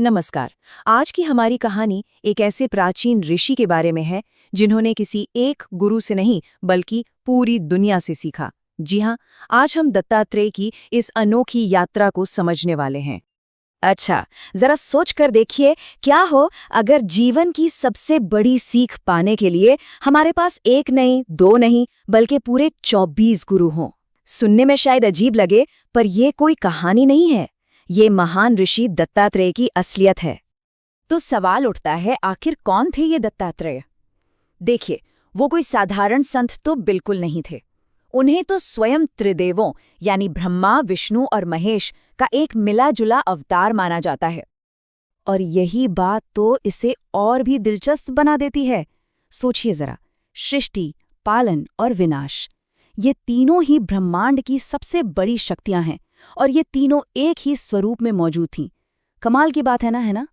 नमस्कार। आज की हमारी कहानी एक ऐसे प्राचीन ऋषि के बारे में है जिन्होंने किसी एक गुरु से नहीं बल्कि पूरी दुनिया से सीखा। जी हाँ, आज हम दत्तात्रेय की इस अनोखी यात्रा को समझने वाले हैं। अच्छा, जरा सोच कर देखिए, क्या हो अगर जीवन की सबसे बड़ी सीख पाने के लिए हमारे पास एक नहीं, दो नहीं, बल्कि पूरे 24 गुरु हों। सुनने में शायद अजीब लगे, पर ये कोई कहानी नहीं है। ये महान ऋषि दत्तात्रेय की असलियत है। तो सवाल उठता है, आखिर कौन थे ये दत्तात्रेय? देखिए, वो कोई साधारण संत तो बिल्कुल नहीं थे। उन्हें तो स्वयं त्रिदेवों यानी ब्रह्मा, विष्णु और महेश का एक मिला-जुला अवतार माना जाता है। और यही बात तो इसे और भी दिलचस्प बना देती है। सोचिए जरा, सृष्टि, पालन और विनाश, ये तीनों ही ब्रह्मांड की सबसे बड़ी शक्तियां हैं, और ये तीनों एक ही स्वरूप में मौजूद थीं। कमाल की बात है ना?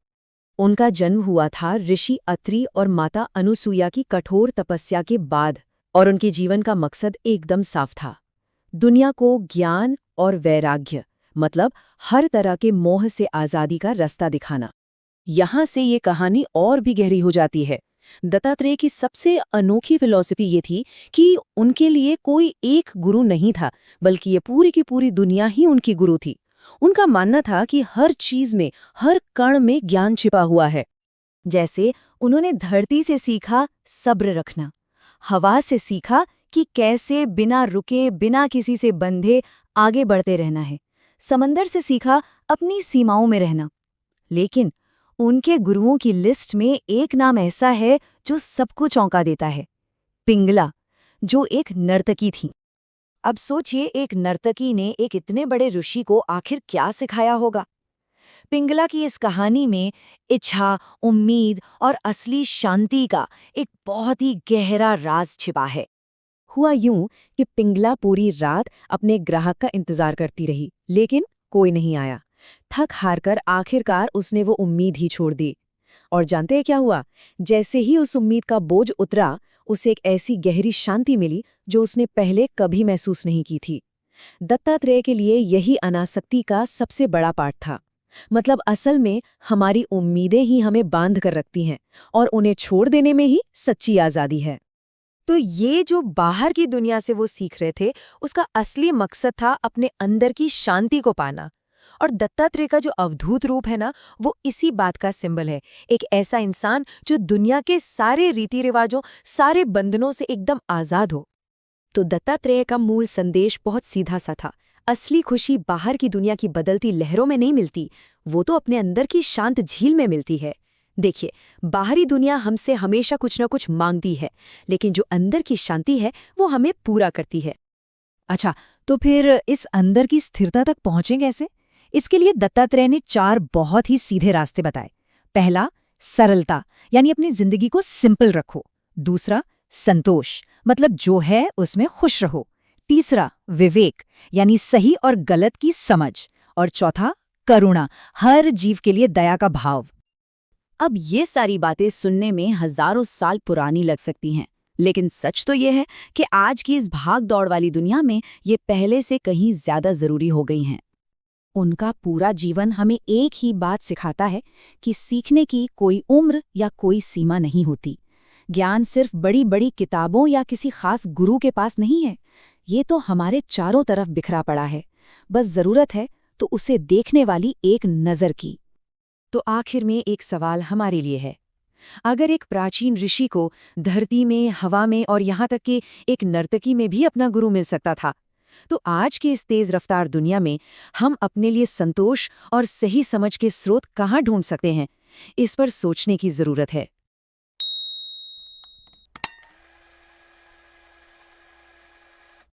उनका जन्म हुआ था ऋषि अत्रि और माता अनुसुईया की कठोर तपस्या के बाद, और उनके जीवन का मकसद एकदम साफ था। दुनिया को ज्ञान और वैराग्य, मतलब हर तरह के मोह से आज़ादी का रास्ता दिखाना। यहाँ से ये कहानी और भी गहरी हो जाती है। दत्तात्रेय की सबसे अनोखी फिलॉसफी ये थी कि उनके लिए कोई एक गुरु नहीं था, बल्कि ये पूरी की पूरी दुनिया ही उनकी गुरु थी। उनका मानना था कि हर चीज में, हर कण में ज्ञान छिपा हुआ है। जैसे उन्होंने धरती से सीखा सब्र रखना, हवा से सीखा कि कैसे बिना रुके, बिना किसी से बंधे आगे बढ़ते रहना है, समंदर से सीखा अपनी सीमाओं में रहना। लेकिन उनके गुरुओं की लिस्ट में एक नाम ऐसा है जो सबको चौंका देता है, पिंगला, जो एक नर्तकी थी। अब सोचिए, एक नर्तकी ने एक इतने बड़े ऋषि को आखिर क्या सिखाया होगा। पिंगला की इस कहानी में इच्छा, उम्मीद और असली शांति का एक बहुत ही गहरा राज छिपा है। हुआ यूं कि पिंगला पूरी रात अपने ग्राहक का इंतजार करती रही, लेकिन कोई नहीं आया। थक हारकर आखिरकार उसने वो उम्मीद ही छोड़ दी। और जानते हैं क्या हुआ? जैसे ही उस उम्मीद का बोझ उतरा, उसे एक ऐसी गहरी शांति मिली जो उसने पहले कभी महसूस नहीं की थी। दत्तात्रेय के लिए यही अनासक्ति का सबसे बड़ा पाठ था। मतलब असल में हमारी उम्मीदें ही हमें बांध कर रखती हैं, और उन्हें छोड़ देने में ही सच्ची आज़ादी है। तो ये जो बाहर की दुनिया से वो सीख रहे थे, उसका असली मकसद था अपने अंदर की शांति को पाना। और दत्तात्रेय का जो अवधूत रूप है ना, वो इसी बात का सिंबल है। एक ऐसा इंसान जो दुनिया के सारे रीति रिवाजों, सारे बंधनों से एकदम आज़ाद हो। तो दत्तात्रेय का मूल संदेश बहुत सीधा सा था। असली खुशी बाहर की दुनिया की बदलती लहरों में नहीं मिलती, वो तो अपने अंदर की शांत झील में मिलती है। देखिए, बाहरी दुनिया हमसे हमेशा कुछ न कुछ मांगती है, लेकिन जो अंदर की शांति है वो हमें पूरा करती है। अच्छा, तो फिर इस अंदर की स्थिरता तक पहुंचें कैसे? इसके लिए दत्तात्रेय ने 4 बहुत ही सीधे रास्ते बताए। पहला, सरलता, यानी अपनी जिंदगी को सिंपल रखो। दूसरा, संतोष, मतलब जो है उसमें खुश रहो। तीसरा, विवेक, यानी सही और गलत की समझ। और चौथा, करुणा, हर जीव के लिए दया का भाव। अब ये सारी बातें सुनने में हजारों साल पुरानी लग सकती हैं, लेकिन सच तो ये है कि आज की इस भाग दौड़ वाली दुनिया में ये पहले से कहीं ज्यादा जरूरी हो गई हैं। उनका पूरा जीवन हमें एक ही बात सिखाता है कि सीखने की कोई उम्र या कोई सीमा नहीं होती। ज्ञान सिर्फ बड़ी बड़ी किताबों या किसी खास गुरु के पास नहीं है, ये तो हमारे चारों तरफ बिखरा पड़ा है। बस जरूरत है तो उसे देखने वाली एक नज़र की। तो आखिर में एक सवाल हमारे लिए है, अगर एक प्राचीन ऋषि को धरती में, हवा में और यहाँ तक कि एक नर्तकी में भी अपना गुरु मिल सकता था, तो आज की इस तेज रफ्तार दुनिया में हम अपने लिए संतोष और सही समझ के स्रोत कहाँ ढूंढ सकते हैं? इस पर सोचने की जरूरत है।